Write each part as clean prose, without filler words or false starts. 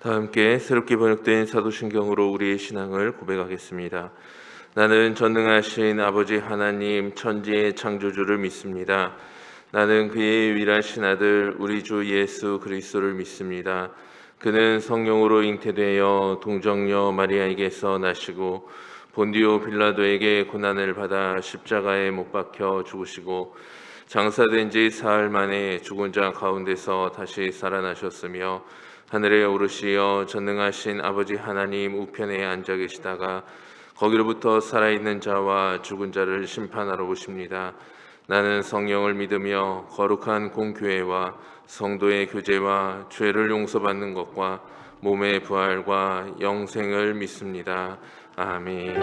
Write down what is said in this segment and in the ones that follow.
다 함께 새롭게 번역된 사도신경으로 우리의 신앙을 고백하겠습니다. 나는 전능하신 아버지 하나님 천지의 창조주를 믿습니다. 나는 그의 유일하신 아들 우리 주 예수 그리스도를 믿습니다. 그는 성령으로 잉태되어 동정녀 마리아에게서 나시고 본디오 빌라도에게 고난을 받아 십자가에 못 박혀 죽으시고 장사된 지 사흘 만에 죽은 자 가운데서 다시 살아나셨으며 하늘에 오르시어 전능하신 아버지 하나님 우편에 앉아 계시다가 거기로부터 살아있는 자와 죽은 자를 심판하러 오십니다. 나는 성령을 믿으며 거룩한 공교회와 성도의 교제와 죄를 용서받는 것과 몸의 부활과 영생을 믿습니다. 아멘.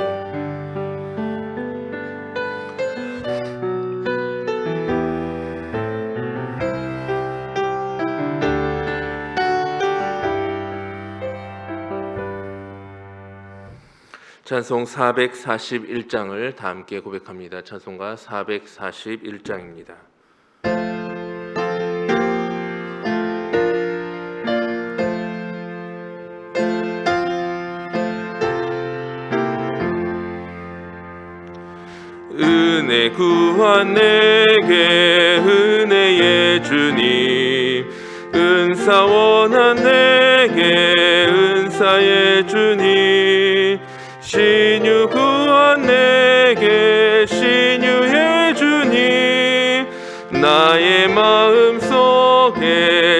찬송 441장을 다 함께 고백합니다. 찬송가 441장입니다. 은혜 구한 내게 은혜의 주님, 은사 원한 내게 은사의 주님, 신유 구한 내게 신유의 주님, 나의 마음속에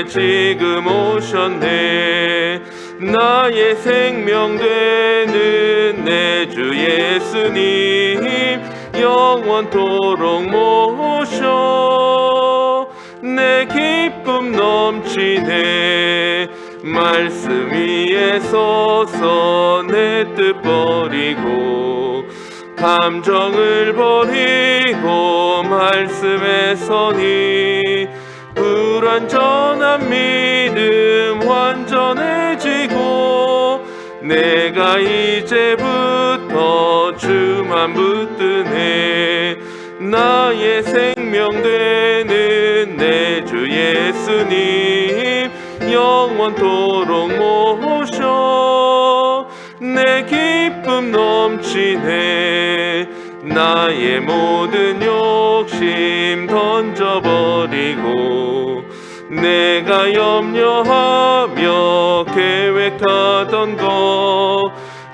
지금 오셨네. 나의 생명 되는 내 주 예수님, 영원토록 모셔 내 기쁨 넘치네. 말씀 위에 서서 내 뜻 버리고 감정을 버리고 말씀에 서니 불완전한 믿음 완전해지고 내가 이제부터 주만 붙드네. 나의 생명 되는 내 주 예수님, 영원토록 모셔 내 기쁨 넘치네. 나의 모든 욕심 던져버리고 내가 염려하며 계획하던 것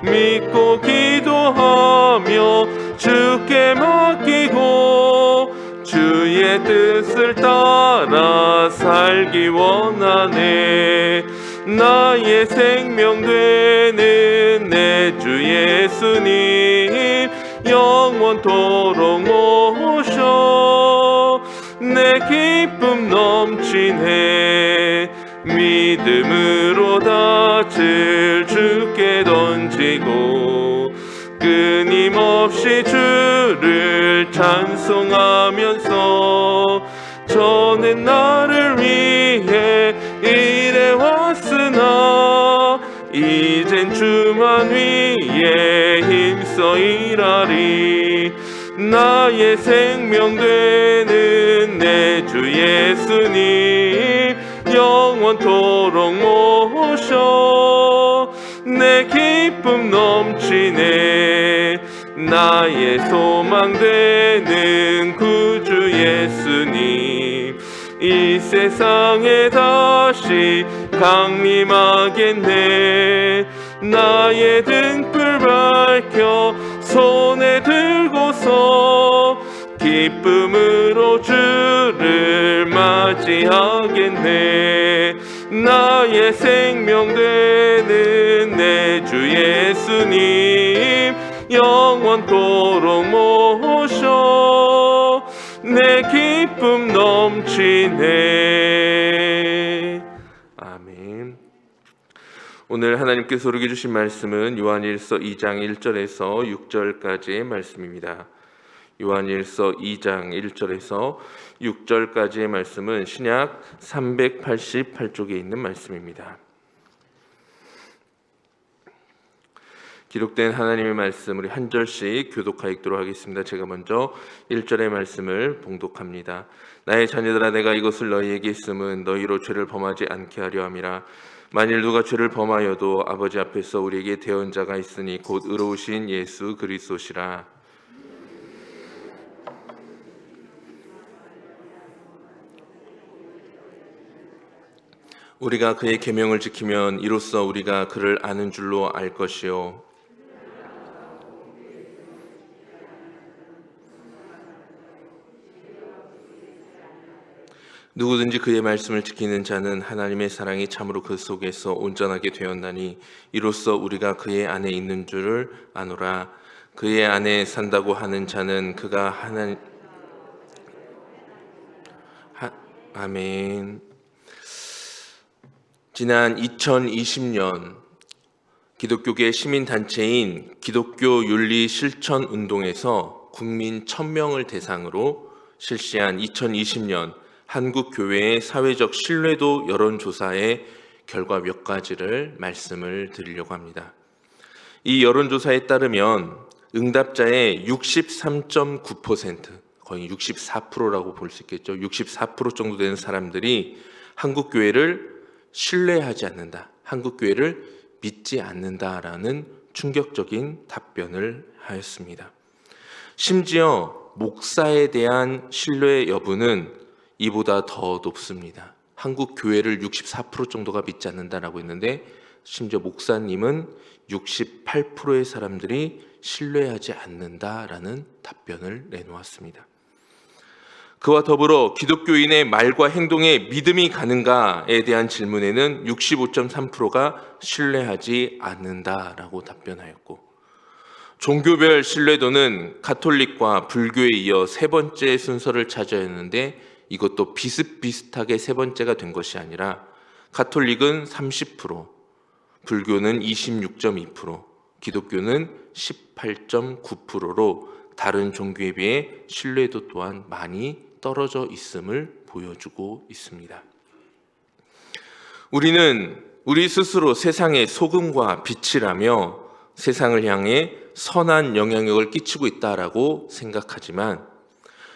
믿고 기도하며 주께 맡기고 주의 뜻을 따라 살기 원하네. 나의 생명 되는 내 주 예수님, 영원토록 모셔 내 기쁨 넘치네. 믿음으로 닻을 주께 던지고 끊임없이 주를 찬송하면서 저는 나를 위해 일해왔으나 이젠 주만 위해 힘써 일하리. 나의 생명 되는 내 주 예수님, 영원토록 모셔 내 기쁨 넘치네. 나의 소망 되는 구주 예수님, 이 세상에 다시 강림하겠네. 나의 등불 밝혀 손에 들고서 기쁨으로 주를 맞이하겠네. 나의 생명 되는 내 주 예수님, 영원토록 모셔 내 기쁨 넘치네. 아멘. 오늘 하나님께서 우리에게 주신 말씀은 요한일서 2장 1절에서 6절까지의 말씀입니다. 요한일서 2장 1절에서 6절까지의 말씀은 신약 388쪽에 있는 말씀입니다. 기록된 하나님의 말씀 우리 한 절씩 교독하여 읽도록 하겠습니다. 제가 먼저 1절의 말씀을 봉독합니다. 나의 자녀들아, 내가 이것을 너희에게 쓰면 너희로 죄를 범하지 않게 하려 함이라. 만일 누가 죄를 범하여도 아버지 앞에서 우리에게 대언자가 있으니 곧 의로우신 예수 그리스도시라. 우리가 그의 계명을 지키면 이로써 우리가 그를 아는 줄로 알 것이요 누구든지 그의 말씀을 지키는 자는 하나님의 사랑이 참으로 그 속에서 온전하게 되었나니 이로써 우리가 그의 안에 있는 줄을 아노라. 그의 안에 산다고 하는 자는 그가 아멘. 지난 2020년 기독교계 시민단체인 기독교 윤리 실천 운동에서 국민 1000명을 대상으로 실시한 2020년 한국 교회의 사회적 신뢰도 여론조사의 결과 몇 가지를 말씀을 드리려고 합니다. 이 여론조사에 따르면 응답자의 63.9%, 거의 64%라고 볼 수 있겠죠. 64% 정도 되는 사람들이 한국 교회를 신뢰하지 않는다, 한국 교회를 믿지 않는다라는 충격적인 답변을 하였습니다. 심지어 목사에 대한 신뢰 여부는 이보다 더 높습니다. 한국 교회를 64% 정도가 믿지 않는다라고 했는데 심지어 목사님은 68%의 사람들이 신뢰하지 않는다라는 답변을 내놓았습니다. 그와 더불어 기독교인의 말과 행동에 믿음이 가는가에 대한 질문에는 65.3%가 신뢰하지 않는다라고 답변하였고, 종교별 신뢰도는 가톨릭과 불교에 이어 세 번째 순서를 차지했는데 이것도 비슷비슷하게 세 번째가 된 것이 아니라 가톨릭은 30%, 불교는 26.2%, 기독교는 18.9%로 다른 종교에 비해 신뢰도 또한 많이 떨어져 있음을 보여주고 있습니다. 우리는 우리 스스로 세상의 소금과 빛이라며 세상을 향해 선한 영향력을 끼치고 있다라고 생각하지만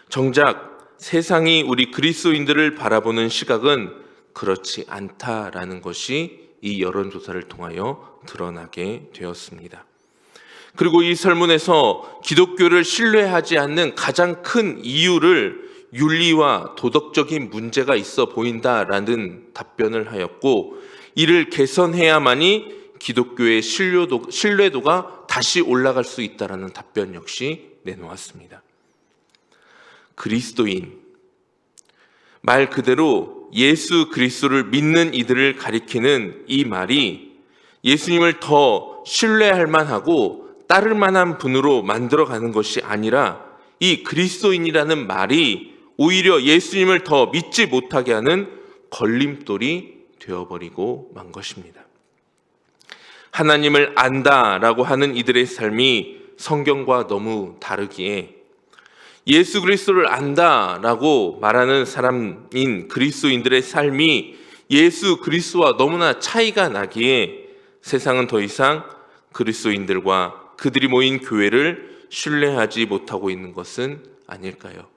정작 세상이 우리 그리스도인들을 바라보는 시각은 그렇지 않다라는 것이 이 여론조사를 통하여 드러나게 되었습니다. 그리고 이 설문에서 기독교를 신뢰하지 않는 가장 큰 이유를 윤리와 도덕적인 문제가 있어 보인다라는 답변을 하였고, 이를 개선해야만이 기독교의 신뢰도가 다시 올라갈 수 있다라는 답변 역시 내놓았습니다. 그리스도인, 말 그대로 예수 그리스도를 믿는 이들을 가리키는 이 말이 예수님을 더 신뢰할 만하고 따를 만한 분으로 만들어가는 것이 아니라 이 그리스도인이라는 말이 오히려 예수님을 더 믿지 못하게 하는 걸림돌이 되어버리고 만 것입니다. 하나님을 안다라고 하는 이들의 삶이 성경과 너무 다르기에 예수 그리스도를 안다라고 말하는 사람인 그리스도인들의 삶이 예수 그리스도와 너무나 차이가 나기에 세상은 더 이상 그리스도인들과 그들이 모인 교회를 신뢰하지 못하고 있는 것은 아닐까요?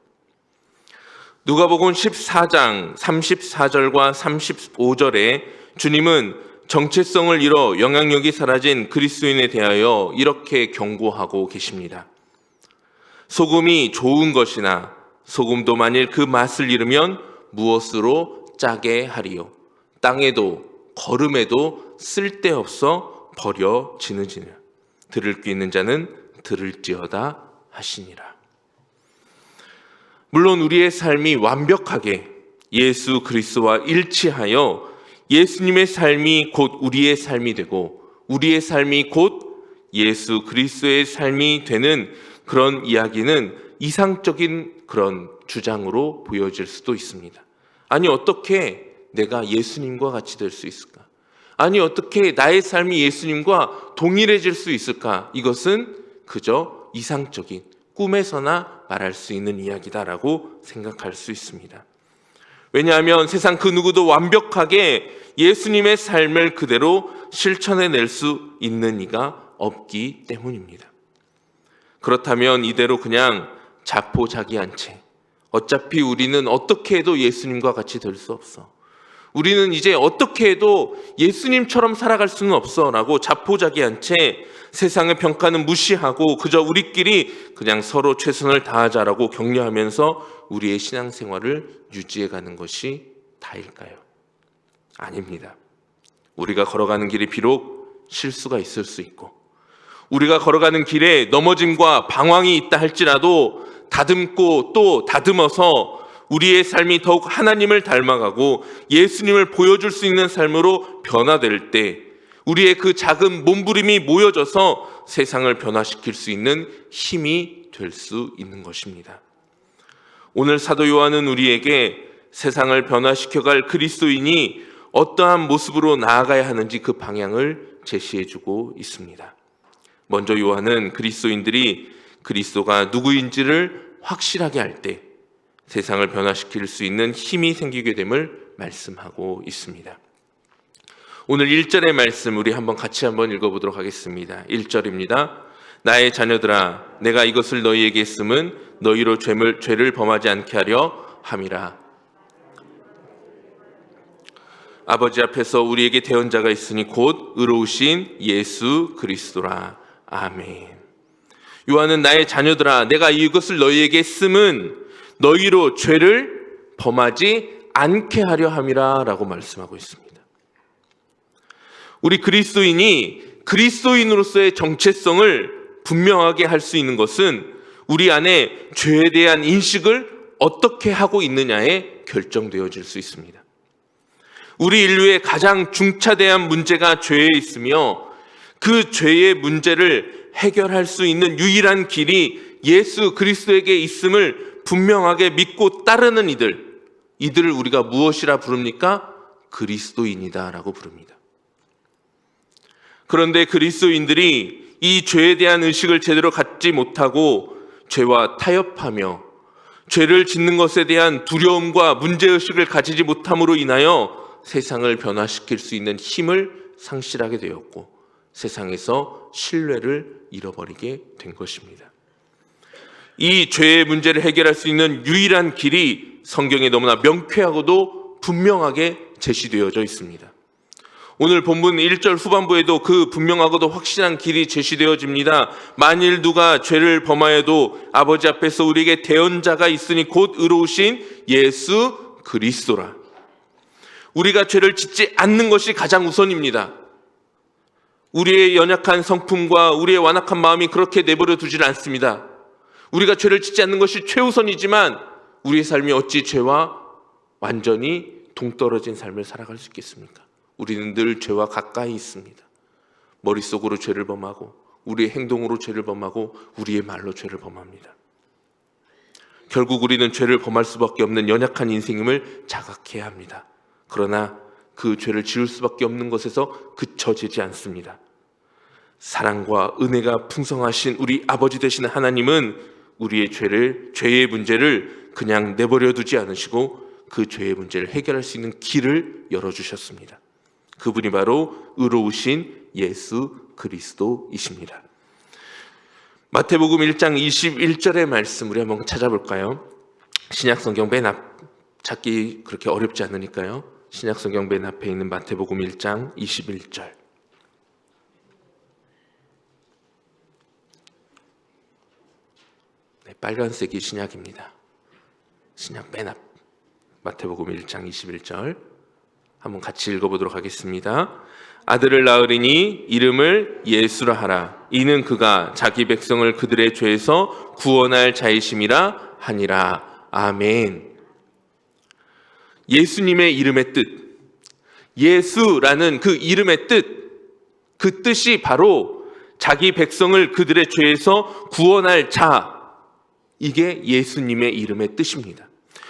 누가복음 14장 34절과 35절에 주님은 정체성을 잃어 영향력이 사라진 그리스도인에 대하여 이렇게 경고하고 계십니다. 소금이 좋은 것이나 소금도 만일 그 맛을 잃으면 무엇으로 짜게 하리요? 땅에도 거름에도 쓸데없어 버려지느니라. 들을 귀 있는 자는 들을지어다 하시니라. 물론 우리의 삶이 완벽하게 예수 그리스도와 일치하여 예수님의 삶이 곧 우리의 삶이 되고 우리의 삶이 곧 예수 그리스도의 삶이 되는 그런 이야기는 이상적인 그런 주장으로 보여질 수도 있습니다. 아니, 어떻게 내가 예수님과 같이 될 수 있을까? 아니, 어떻게 나의 삶이 예수님과 동일해질 수 있을까? 이것은 그저 이상적인, 꿈에서나 말할 수 있는 이야기다라고 생각할 수 있습니다. 왜냐하면 세상 그 누구도 완벽하게 예수님의 삶을 그대로 실천해낼 수 있는 이가 없기 때문입니다. 그렇다면 이대로 그냥 자포자기한 채 어차피 우리는 어떻게 해도 예수님과 같이 될 수 없어, 우리는 이제 어떻게 해도 예수님처럼 살아갈 수는 없어 라고 자포자기한 채 세상의 평가는 무시하고 그저 우리끼리 그냥 서로 최선을 다하자라고 격려하면서 우리의 신앙생활을 유지해가는 것이 다일까요? 아닙니다. 우리가 걸어가는 길이 비록 실수가 있을 수 있고, 우리가 걸어가는 길에 넘어짐과 방황이 있다 할지라도 다듬고 또 다듬어서 우리의 삶이 더욱 하나님을 닮아가고 예수님을 보여줄 수 있는 삶으로 변화될 때 우리의 그 작은 몸부림이 모여져서 세상을 변화시킬 수 있는 힘이 될 수 있는 것입니다. 오늘 사도 요한은 우리에게 세상을 변화시켜갈 그리스도인이 어떠한 모습으로 나아가야 하는지 그 방향을 제시해주고 있습니다. 먼저 요한은 그리스도인들이 그리스도가 누구인지를 확실하게 할 때 세상을 변화시킬 수 있는 힘이 생기게 됨을 말씀하고 있습니다. 오늘 1절의 말씀 우리 같이 한번 읽어보도록 하겠습니다. 1절입니다. 나의 자녀들아, 내가 이것을 너희에게 했음은 너희로 죄를 범하지 않게 하려 함이라. 아버지 앞에서 우리에게 대언자가 있으니 곧 의로우신 예수 그리스도라. 아멘. 요한은 나의 자녀들아, 내가 이것을 너희에게 했음은 너희로 죄를 범하지 않게 하려 함이라 라고 말씀하고 있습니다. 우리 그리스도인이 그리스도인으로서의 정체성을 분명하게 할 수 있는 것은 우리 안에 죄에 대한 인식을 어떻게 하고 있느냐에 결정되어질 수 있습니다. 우리 인류의 가장 중차대한 문제가 죄에 있으며 그 죄의 문제를 해결할 수 있는 유일한 길이 예수 그리스도에게 있음을 분명하게 믿고 따르는 이들을 우리가 무엇이라 부릅니까? 그리스도인이다 라고 부릅니다. 그런데 그리스도인들이 이 죄에 대한 의식을 제대로 갖지 못하고 죄와 타협하며 죄를 짓는 것에 대한 두려움과 문제의식을 가지지 못함으로 인하여 세상을 변화시킬 수 있는 힘을 상실하게 되었고 세상에서 신뢰를 잃어버리게 된 것입니다. 이 죄의 문제를 해결할 수 있는 유일한 길이 성경에 너무나 명쾌하고도 분명하게 제시되어져 있습니다. 오늘 본문 1절 후반부에도 그 분명하고도 확실한 길이 제시되어집니다. 만일 누가 죄를 범하여도 아버지 앞에서 우리에게 대언자가 있으니 곧 의로우신 예수 그리스도라. 우리가 죄를 짓지 않는 것이 가장 우선입니다. 우리의 연약한 성품과 우리의 완악한 마음이 그렇게 내버려 두질 않습니다. 우리가 죄를 짓지 않는 것이 최우선이지만 우리의 삶이 어찌 죄와 완전히 동떨어진 삶을 살아갈 수 있겠습니까? 우리는 늘 죄와 가까이 있습니다. 머릿속으로 죄를 범하고 우리의 행동으로 죄를 범하고 우리의 말로 죄를 범합니다. 결국 우리는 죄를 범할 수밖에 없는 연약한 인생임을 자각해야 합니다. 그러나 그 죄를 지을 수밖에 없는 것에서 그쳐지지 않습니다. 사랑과 은혜가 풍성하신 우리 아버지 되시는 하나님은 우리의 죄의 문제를 그냥 내버려 두지 않으시고 그 죄의 문제를 해결할 수 있는 길을 열어주셨습니다. 그분이 바로 의로우신 예수 그리스도이십니다. 마태복음 1장 21절의 말씀 우리 한번 찾아볼까요? 신약성경 맨 앞 찾기 그렇게 어렵지 않으니까요. 신약성경 맨 앞에 있는 마태복음 1장 21절. 네, 빨간색이 신약입니다. 신약 맨 앞 마태복음 1장 21절 한번 같이 읽어보도록 하겠습니다. 아들을 낳으리니 이름을 예수라 하라. 이는 그가 자기 백성을 그들의 죄에서 구원할 자이심이라 하니라. 아멘. 예수님의 이름의 뜻, 예수라는 그 이름의 뜻, 그 뜻이 바로 자기 백성을 그들의 죄에서 구원할 자, 이게 예수님의 이름의 뜻입니다.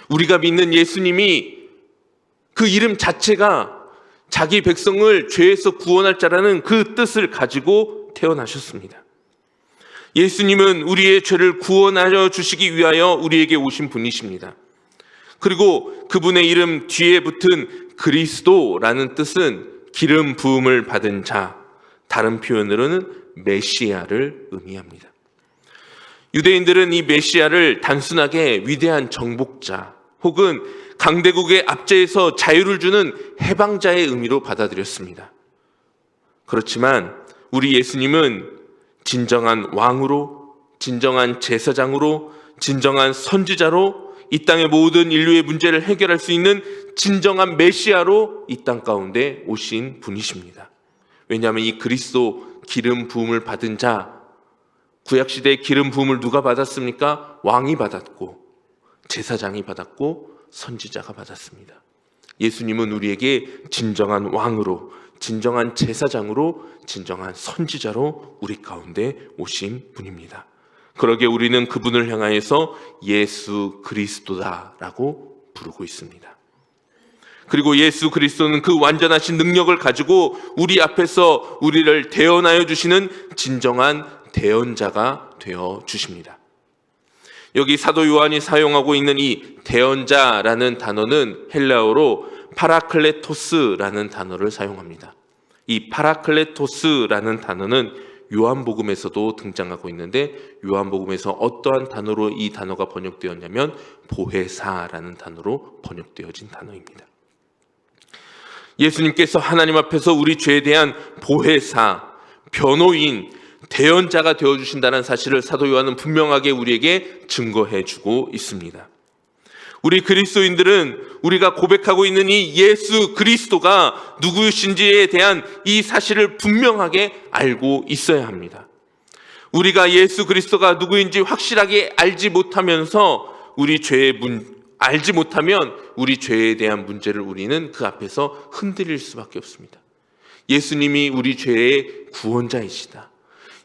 우리가 믿는 예수님이 그 이름 자체가 자기 백성을 죄에서 구원할 자라는 그 뜻을 가지고 태어나셨습니다. 예수님은 우리의 죄를 구원하여 주시기 위하여 우리에게 오신 분이십니다. 그리고 그분의 이름 뒤에 붙은 그리스도라는 뜻은 기름 부음을 받은 자, 다른 표현으로는 메시아를 의미합니다. 유대인들은 이 메시아를 단순하게 위대한 정복자 혹은 강대국의 압제에서 자유를 주는 해방자의 의미로 받아들였습니다. 그렇지만 우리 예수님은 진정한 왕으로, 진정한 제사장으로, 진정한 선지자로 이 땅의 모든 인류의 문제를 해결할 수 있는 진정한 메시아로 이 땅 가운데 오신 분이십니다. 왜냐하면 이 그리스도 기름 부음을 받은 자, 구약시대의 기름 부음을 누가 받았습니까? 왕이 받았고 제사장이 받았고 선지자가 받았습니다. 예수님은 우리에게 진정한 왕으로, 진정한 제사장으로, 진정한 선지자로 우리 가운데 오신 분입니다. 그러기에 우리는 그분을 향하여서 예수 그리스도다라고 부르고 있습니다. 그리고 예수 그리스도는 그 완전하신 능력을 가지고 우리 앞에서 우리를 대언하여 주시는 진정한 대언자가 되어 주십니다. 여기 사도 요한이 사용하고 있는 이 대언자라는 단어는 헬라어로 파라클레토스라는 단어를 사용합니다. 이 파라클레토스라는 단어는 요한복음에서도 등장하고 있는데 요한복음에서 어떠한 단어로 이 단어가 번역되었냐면 보혜사라는 단어로 번역되어진 단어입니다. 예수님께서 하나님 앞에서 우리 죄에 대한 보혜사, 변호인, 대언자가 되어주신다는 사실을 사도 요한은 분명하게 우리에게 증거해 주고 있습니다. 우리 그리스도인들은 우리가 고백하고 있는 이 예수 그리스도가 누구신지에 대한 이 사실을 분명하게 알고 있어야 합니다. 우리가 예수 그리스도가 누구인지 확실하게 알지 못하면서 알지 못하면 우리 죄에 대한 문제를 우리는 그 앞에서 흔들릴 수밖에 없습니다. 예수님이 우리 죄의 구원자이시다.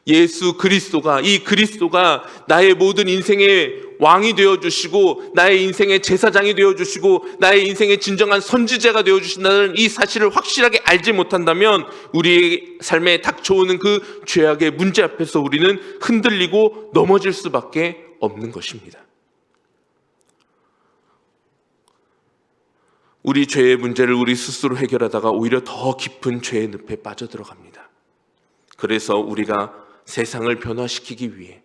예수 그리스도가, 이 그리스도가 나의 모든 인생의 왕이 되어주시고 나의 인생의 제사장이 되어주시고 나의 인생의 진정한 선지자가 되어주신다는 이 사실을 확실하게 알지 못한다면 우리의 삶에 닥쳐오는 그 죄악의 문제 앞에서 우리는 흔들리고 넘어질 수밖에 없는 것입니다. 우리 죄의 문제를 우리 스스로 해결하다가 오히려 더 깊은 죄의 늪에 빠져들어갑니다. 그래서 우리가 세상을 변화시키기 위해,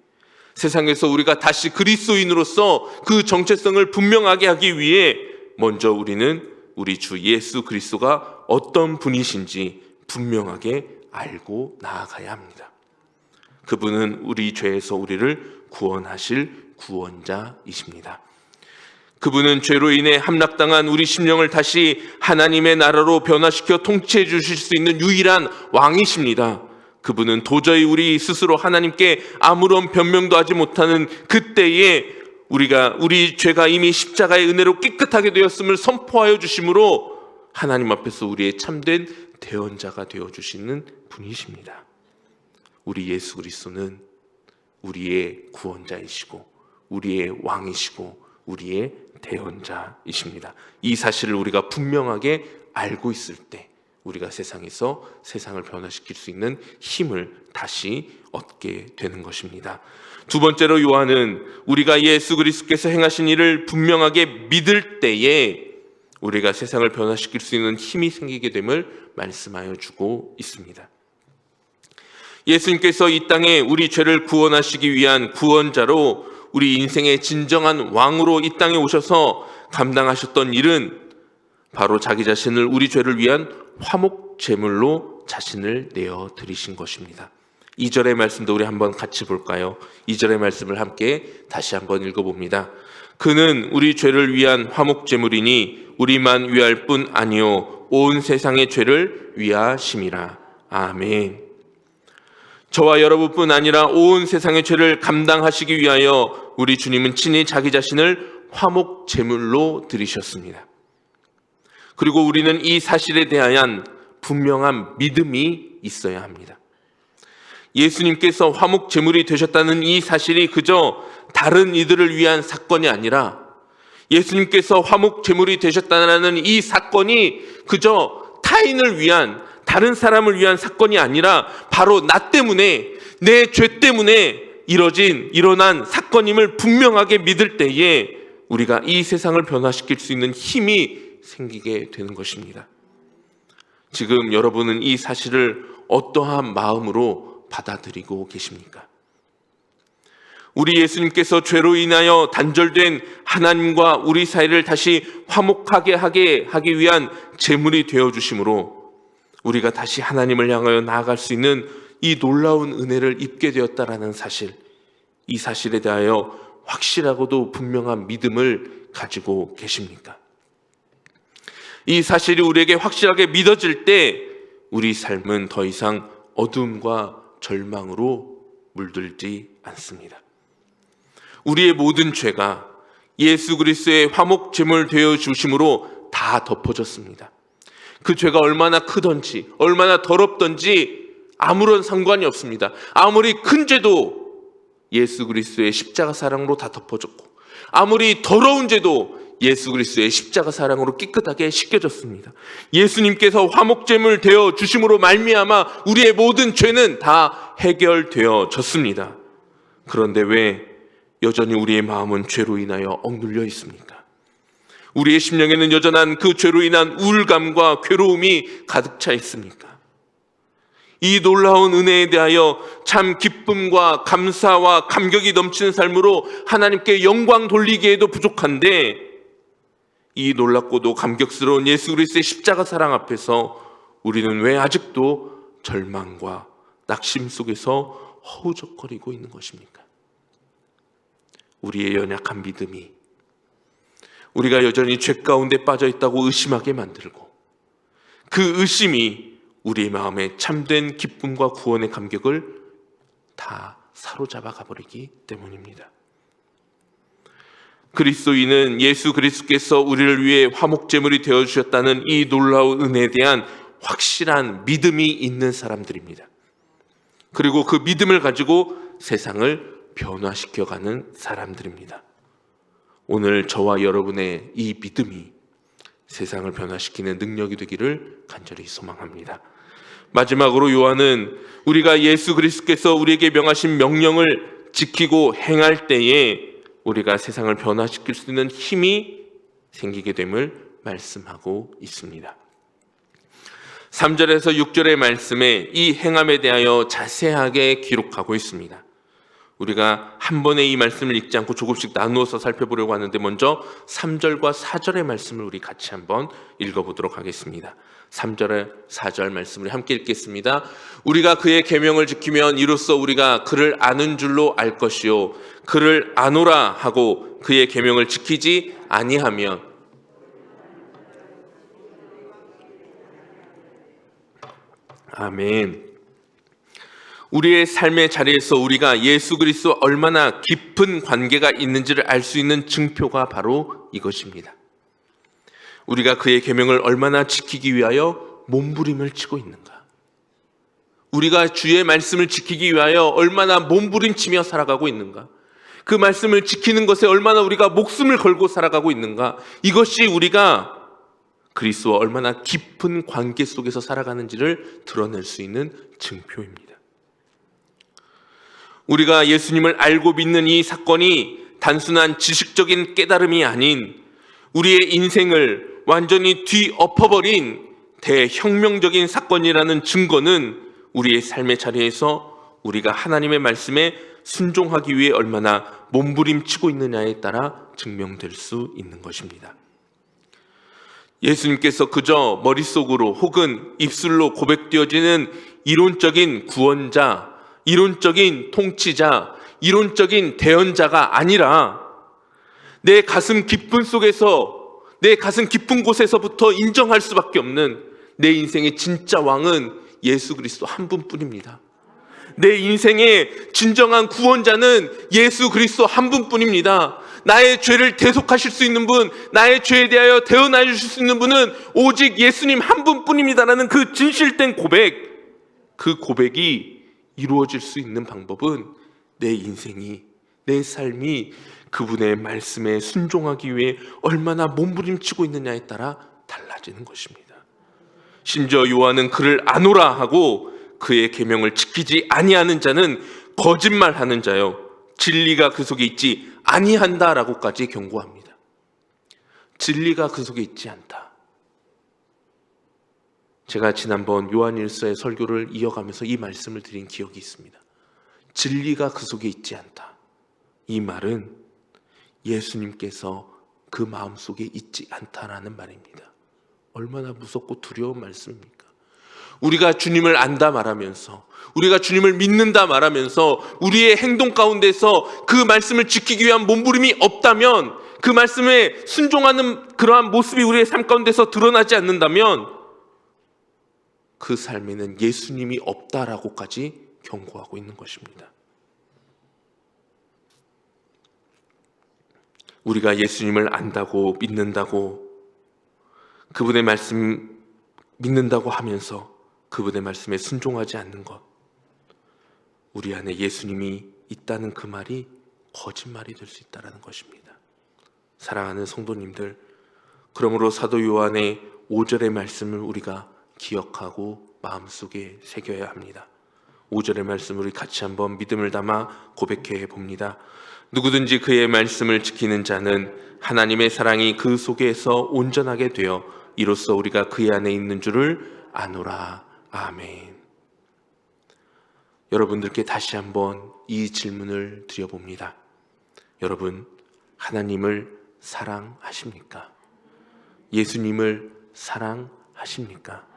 세상에서 우리가 다시 그리스도인으로서 그 정체성을 분명하게 하기 위해 먼저 우리는 우리 주 예수 그리스도가 어떤 분이신지 분명하게 알고 나아가야 합니다. 그분은 우리 죄에서 우리를 구원하실 구원자이십니다. 그분은 죄로 인해 함락당한 우리 심령을 다시 하나님의 나라로 변화시켜 통치해 주실 수 있는 유일한 왕이십니다. 그분은 도저히 우리 스스로 하나님께 아무런 변명도 하지 못하는 그때에 우리 죄가 이미 십자가의 은혜로 깨끗하게 되었음을 선포하여 주심으로 하나님 앞에서 우리의 참된 대언자가 되어주시는 분이십니다. 우리 예수 그리스도는 우리의 구원자이시고 우리의 왕이시고 우리의 대언자이십니다. 이 사실을 우리가 분명하게 알고 있을 때 우리가 세상에서 세상을 변화시킬 수 있는 힘을 다시 얻게 되는 것입니다. 두 번째로 요한은 우리가 예수 그리스도께서 행하신 일을 분명하게 믿을 때에 우리가 세상을 변화시킬 수 있는 힘이 생기게 됨을 말씀하여 주고 있습니다. 예수님께서 이 땅에 우리 죄를 구원하시기 위한 구원자로 우리 인생의 진정한 왕으로 이 땅에 오셔서 감당하셨던 일은 바로 자기 자신을 우리 죄를 위한 화목 제물로 자신을 내어 드리신 것입니다. 2절의 말씀도 우리 한번 같이 볼까요? 2절의 말씀을 함께 다시 한번 읽어봅니다. 그는 우리 죄를 위한 화목 제물이니 우리만 위할 뿐 아니요 온 세상의 죄를 위하심이라. 아멘. 저와 여러분뿐 아니라 온 세상의 죄를 감당하시기 위하여 우리 주님은 친히 자기 자신을 화목 제물로 드리셨습니다. 그리고 우리는 이 사실에 대한 분명한 믿음이 있어야 합니다. 예수님께서 화목 제물이 되셨다는 이 사실이 그저 다른 이들을 위한 사건이 아니라 예수님께서 화목 제물이 되셨다는 이 사건이 그저 타인을 위한, 다른 사람을 위한 사건이 아니라 바로 나 때문에, 내 죄 때문에 일어난 사건임을 분명하게 믿을 때에 우리가 이 세상을 변화시킬 수 있는 힘이 생기게 되는 것입니다. 지금 여러분은 이 사실을 어떠한 마음으로 받아들이고 계십니까? 우리 예수님께서 죄로 인하여 단절된 하나님과 우리 사이를 다시 화목하게 하기 위한 제물이 되어주심으로 우리가 다시 하나님을 향하여 나아갈 수 있는 이 놀라운 은혜를 입게 되었다라는 사실, 이 사실에 대하여 확실하고도 분명한 믿음을 가지고 계십니까? 이 사실이 우리에게 확실하게 믿어질 때 우리 삶은 더 이상 어둠과 절망으로 물들지 않습니다. 우리의 모든 죄가 예수 그리스도의 화목 제물 되어 주심으로 다 덮어졌습니다. 그 죄가 얼마나 크든지 얼마나 더럽든지 아무런 상관이 없습니다. 아무리 큰 죄도 예수 그리스도의 십자가 사랑으로 다 덮어졌고, 아무리 더러운 죄도 예수 그리스도의 십자가 사랑으로 깨끗하게 씻겨졌습니다. 예수님께서 화목제물 되어 주심으로 말미암아 우리의 모든 죄는 다 해결되어졌습니다. 그런데 왜 여전히 우리의 마음은 죄로 인하여 억눌려 있습니까? 우리의 심령에는 여전한 그 죄로 인한 우울감과 괴로움이 가득 차 있습니까? 이 놀라운 은혜에 대하여 참 기쁨과 감사와 감격이 넘치는 삶으로 하나님께 영광 돌리기에도 부족한데, 이 놀랍고도 감격스러운 예수 그리스도의 십자가 사랑 앞에서 우리는 왜 아직도 절망과 낙심 속에서 허우적거리고 있는 것입니까? 우리의 연약한 믿음이 우리가 여전히 죄 가운데 빠져 있다고 의심하게 만들고, 그 의심이 우리의 마음에 참된 기쁨과 구원의 감격을 다 사로잡아 가버리기 때문입니다. 그리스도인은 예수 그리스도께서 우리를 위해 화목제물이 되어주셨다는 이 놀라운 은혜에 대한 확실한 믿음이 있는 사람들입니다. 그리고 그 믿음을 가지고 세상을 변화시켜가는 사람들입니다. 오늘 저와 여러분의 이 믿음이 세상을 변화시키는 능력이 되기를 간절히 소망합니다. 마지막으로 요한은 우리가 예수 그리스도께서 우리에게 명하신 명령을 지키고 행할 때에 우리가 세상을 변화시킬 수 있는 힘이 생기게 됨을 말씀하고 있습니다. 3절에서 6절의 말씀에 이 행함에 대하여 자세하게 기록하고 있습니다. 우리가 한 번에 이 말씀을 읽지 않고 조금씩 나누어서 살펴보려고 하는데, 먼저 3절과 4절의 말씀을 우리 같이 한번 읽어보도록 하겠습니다. 3절에 4절 말씀을 함께 읽겠습니다. 우리가 그의 계명을 지키면 이로써 우리가 그를 아는 줄로 알 것이요, 그를 아노라 하고 그의 계명을 지키지 아니하면 아멘. 우리의 삶의 자리에서 우리가 예수 그리스도와 얼마나 깊은 관계가 있는지를 알 수 있는 증표가 바로 이것입니다. 우리가 그의 계명을 얼마나 지키기 위하여 몸부림을 치고 있는가, 우리가 주의 말씀을 지키기 위하여 얼마나 몸부림치며 살아가고 있는가, 그 말씀을 지키는 것에 얼마나 우리가 목숨을 걸고 살아가고 있는가, 이것이 우리가 그리스도와 얼마나 깊은 관계 속에서 살아가는지를 드러낼 수 있는 증표입니다. 우리가 예수님을 알고 믿는 이 사건이 단순한 지식적인 깨달음이 아닌 우리의 인생을 완전히 뒤엎어버린 대혁명적인 사건이라는 증거는 우리의 삶의 자리에서 우리가 하나님의 말씀에 순종하기 위해 얼마나 몸부림치고 있느냐에 따라 증명될 수 있는 것입니다. 예수님께서 그저 머릿속으로 혹은 입술로 고백되어지는 이론적인 구원자, 이론적인 통치자, 이론적인 대언자가 아니라 내 가슴 깊은 속에서, 내 가슴 깊은 곳에서부터 인정할 수밖에 없는 내 인생의 진짜 왕은 예수 그리스도 한 분뿐입니다. 내 인생의 진정한 구원자는 예수 그리스도 한 분뿐입니다. 나의 죄를 대속하실 수 있는 분, 나의 죄에 대하여 대언하여 주실 수 있는 분은 오직 예수님 한 분뿐입니다라는 그 진실된 고백, 그 고백이 이루어질 수 있는 방법은 내 인생이, 내 삶이 그분의 말씀에 순종하기 위해 얼마나 몸부림치고 있느냐에 따라 달라지는 것입니다. 심지어 요한은 그를 아노라 하고 그의 계명을 지키지 아니하는 자는 거짓말하는 자요, 진리가 그 속에 있지 아니한다라고까지 경고합니다. 진리가 그 속에 있지 않다. 제가 지난번 요한일서의 설교를 이어가면서 이 말씀을 드린 기억이 있습니다. 진리가 그 속에 있지 않다. 이 말은 예수님께서 그 마음속에 있지 않다라는 말입니다. 얼마나 무섭고 두려운 말씀입니까? 우리가 주님을 안다 말하면서, 우리가 주님을 믿는다 말하면서 우리의 행동 가운데서 그 말씀을 지키기 위한 몸부림이 없다면, 그 말씀에 순종하는 그러한 모습이 우리의 삶 가운데서 드러나지 않는다면 그 삶에는 예수님이 없다라고까지 경고하고 있는 것입니다. 우리가 예수님을 안다고 믿는다고, 그분의 말씀 믿는다고 하면서 그분의 말씀에 순종하지 않는 것, 우리 안에 예수님이 있다는 그 말이 거짓말이 될 수 있다는 것입니다. 사랑하는 성도님들, 그러므로 사도 요한의 5절의 말씀을 우리가 기억하고 마음속에 새겨야 합니다. 5절의 말씀을 우리 같이 한번 믿음을 담아 고백해 봅니다. 누구든지 그의 말씀을 지키는 자는 하나님의 사랑이 그 속에서 온전하게 되어 이로써 우리가 그의 안에 있는 줄을 아노라. 아멘. 여러분들께 다시 한번 이 질문을 드려봅니다. 여러분, 하나님을 사랑하십니까? 예수님을 사랑하십니까?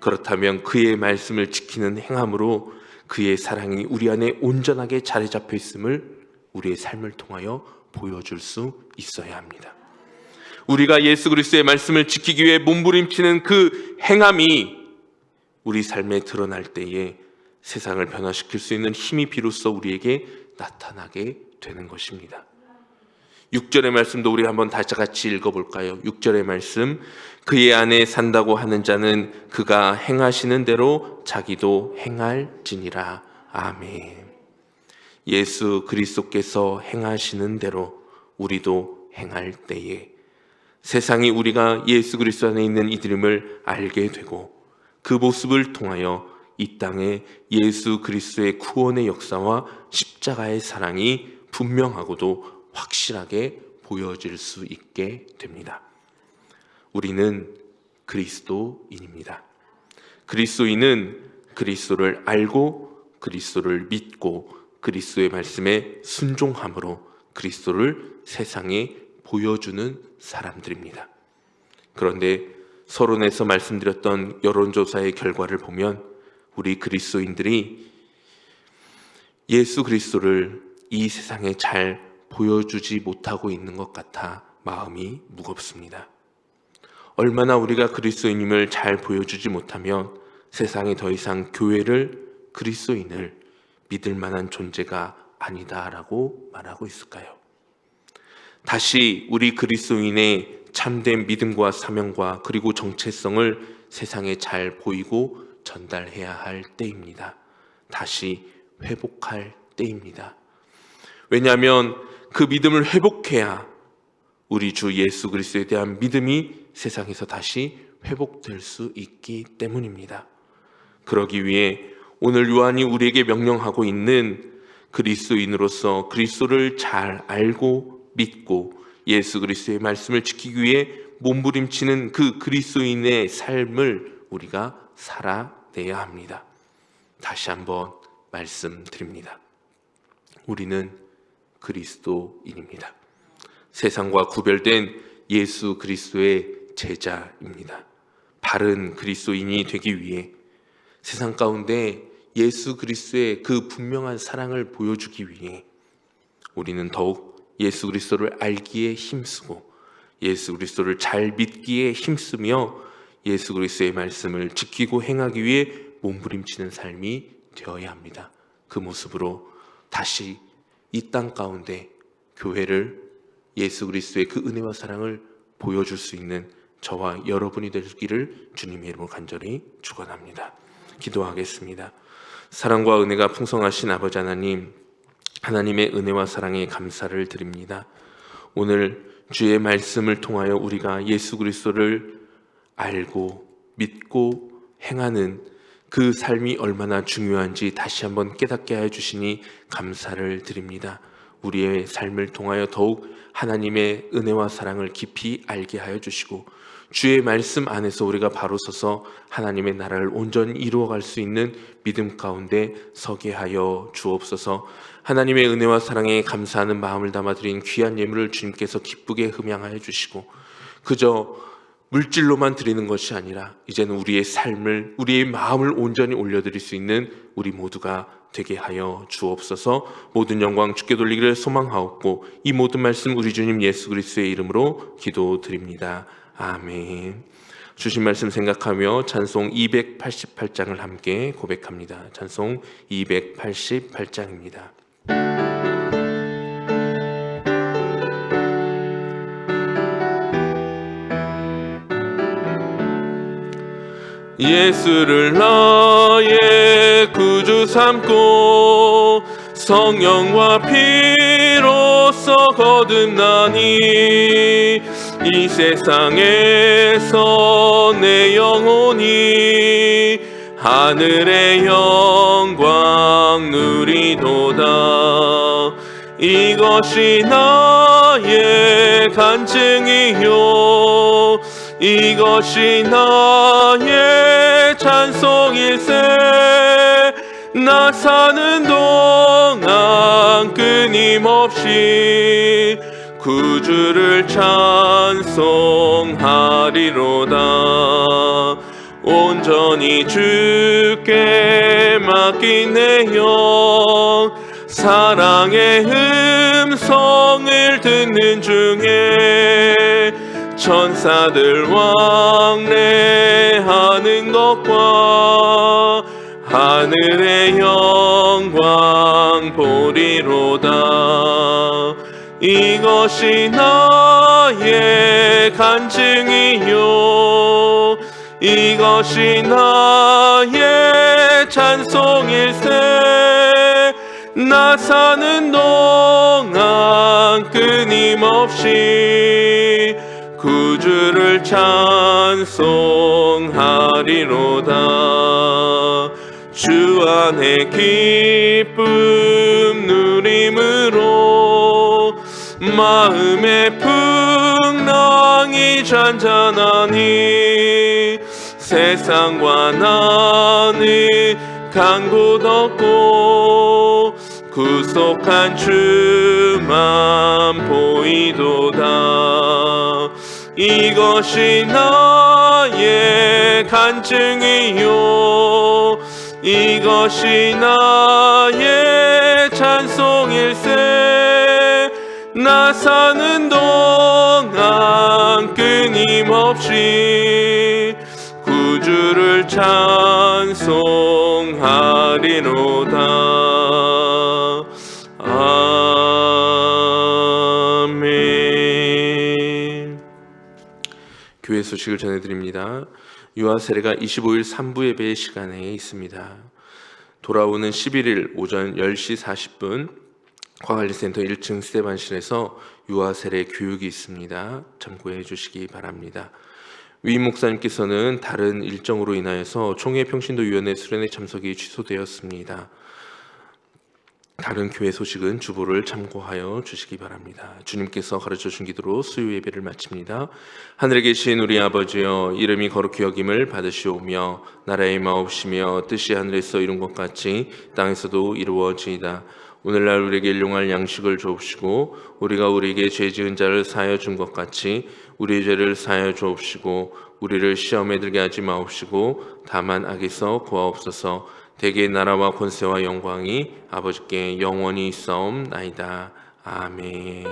그렇다면 그의 말씀을 지키는 행함으로 그의 사랑이 우리 안에 온전하게 자리 잡혀 있음을 우리의 삶을 통하여 보여줄 수 있어야 합니다. 우리가 예수 그리스도의 말씀을 지키기 위해 몸부림치는 그 행함이 우리 삶에 드러날 때에 세상을 변화시킬 수 있는 힘이 비로소 우리에게 나타나게 되는 것입니다. 6절의 말씀도 우리 한번 다시 같이 읽어볼까요? 6절의 말씀, 그의 안에 산다고 하는 자는 그가 행하시는 대로 자기도 행할지니라. 아멘. 예수 그리스도께서 행하시는 대로 우리도 행할 때에 세상이 우리가 예수 그리스도 안에 있는 이들임을 알게 되고, 그 모습을 통하여 이 땅에 예수 그리스도의 구원의 역사와 십자가의 사랑이 분명하고도 확실하게 보여질 수 있게 됩니다. 우리는 그리스도인입니다. 그리스도인은 그리스도를 알고 그리스도를 믿고 그리스도의 말씀에 순종함으로 그리스도를 세상에 보여주는 사람들입니다. 그런데 서론에서 말씀드렸던 여론조사의 결과를 보면 우리 그리스도인들이 예수 그리스도를 이 세상에 잘 보여주지 못하고 있는 것 같아 마음이 무겁습니다. 얼마나 우리가 그리스도인임을 잘 보여주지 못하면 세상에 더 이상 교회를, 그리스도인을 믿을 만한 존재가 아니다라고 말하고 있을까요? 다시 우리 그리스도인의 참된 믿음과 사명과 그리고 정체성을 세상에 잘 보이고 전달해야 할 때입니다. 다시 회복할 때입니다. 왜냐하면 그 믿음을 회복해야 우리 주 예수 그리스도에 대한 믿음이 세상에서 다시 회복될 수 있기 때문입니다. 그러기 위해 오늘 요한이 우리에게 명령하고 있는 그리스도인으로서 그리스도를 잘 알고 믿고 예수 그리스도의 말씀을 지키기 위해 몸부림치는 그 그리스도인의 삶을 우리가 살아내야 합니다. 다시 한번 말씀드립니다. 우리는 그리스도인입니다. 세상과 구별된 예수 그리스도의 제자입니다. 바른 그리스도인이 되기 위해 세상 가운데 예수 그리스도의 그 분명한 사랑을 보여주기 위해 우리는 더욱 예수 그리스도를 알기에 힘쓰고 예수 그리스도를 잘 믿기에 힘쓰며 예수 그리스도의 말씀을 지키고 행하기 위해 몸부림치는 삶이 되어야 합니다. 그 모습으로 다시 이 땅 가운데 교회를, 예수 그리스도의 그 은혜와 사랑을 보여줄 수 있는 저와 여러분이 되기를 주님의 이름으로 간절히 축원합니다. 기도하겠습니다. 사랑과 은혜가 풍성하신 아버지 하나님, 하나님의 은혜와 사랑에 감사를 드립니다. 오늘 주의 말씀을 통하여 우리가 예수 그리스도를 알고 믿고 행하는 그 삶이 얼마나 중요한지 다시 한번 깨닫게 하여 주시니 감사를 드립니다. 우리의 삶을 통하여 더욱 하나님의 은혜와 사랑을 깊이 알게 하여 주시고 주의 말씀 안에서 우리가 바로 서서 하나님의 나라를 온전히 이루어갈 수 있는 믿음 가운데 서게 하여 주옵소서. 하나님의 은혜와 사랑에 감사하는 마음을 담아 드린 귀한 예물을 주님께서 기쁘게 흠양하여 주시고, 그저 물질로만 드리는 것이 아니라 이제는 우리의 삶을, 우리의 마음을 온전히 올려드릴 수 있는 우리 모두가 되게 하여 주옵소서. 모든 영광 주께 돌리기를 소망하옵고 이 모든 말씀 우리 주님 예수 그리스도의 이름으로 기도드립니다. 아멘. 주신 말씀 생각하며 찬송 288장을 함께 고백합니다. 찬송 288장입니다. 예수를 나의 구주 삼고 성령과 피로써 거듭나니 이 세상에서 내 영혼이 하늘의 영광 누리도다. 이것이 나의 간증이요 이것이 나의 찬송일세. 나 사는 동안 끊임없이 구주를 찬송하리로다. 온전히 주께 맡긴 내 영 사랑의 음성을 듣는 중에 천사들 왕래하는 것과 하늘의 영광 보리로다. 이것이 나의 간증이요 이것이 나의 찬송일세. 나 사는 동안 끊임없이 구주를 찬송하리로다. 주 안에 기쁨 누림으로 마음의 풍랑이 잔잔하니 세상과 나는 간 곳 없고 구속한 주만 보이도다. 이것이 나의 간증이요 이것이 나의 찬송일세. 나 사는 동안 끊임없이 구주를 찬송하리로다. 아멘. 교회 소식을 전해드립니다. 유아 세례가 25일 3부 예배 시간에 있습니다. 돌아오는 11일 오전 10시 40분 과관리센터 1층 스테반실에서 유아 세례 교육이 있습니다. 참고해 주시기 바랍니다. 위임 목사님께서는 다른 일정으로 인하여서 총회 평신도위원회 수련회 참석이 취소되었습니다. 다른 교회 소식은 주보를 참고하여 주시기 바랍니다. 주님께서 가르쳐 준 기도로 수요 예배를 마칩니다. 하늘에 계신 우리 아버지여, 이름이 거룩히 여김을 받으시오며 나라의 마옵시며 뜻이 하늘에서 이룬 것 같이 땅에서도 이루어지이다. 오늘날 우리에게 일용할 양식을 주옵시고 우리가 우리에게 죄 지은 자를 사하여 준 것 같이 우리의 죄를 사하여 주옵시고 우리를 시험에 들게 하지 마옵시고 다만 악에서 구하옵소서. 대개 나라와 권세와 영광이 아버지께 영원히 있사옵나이다. 아멘.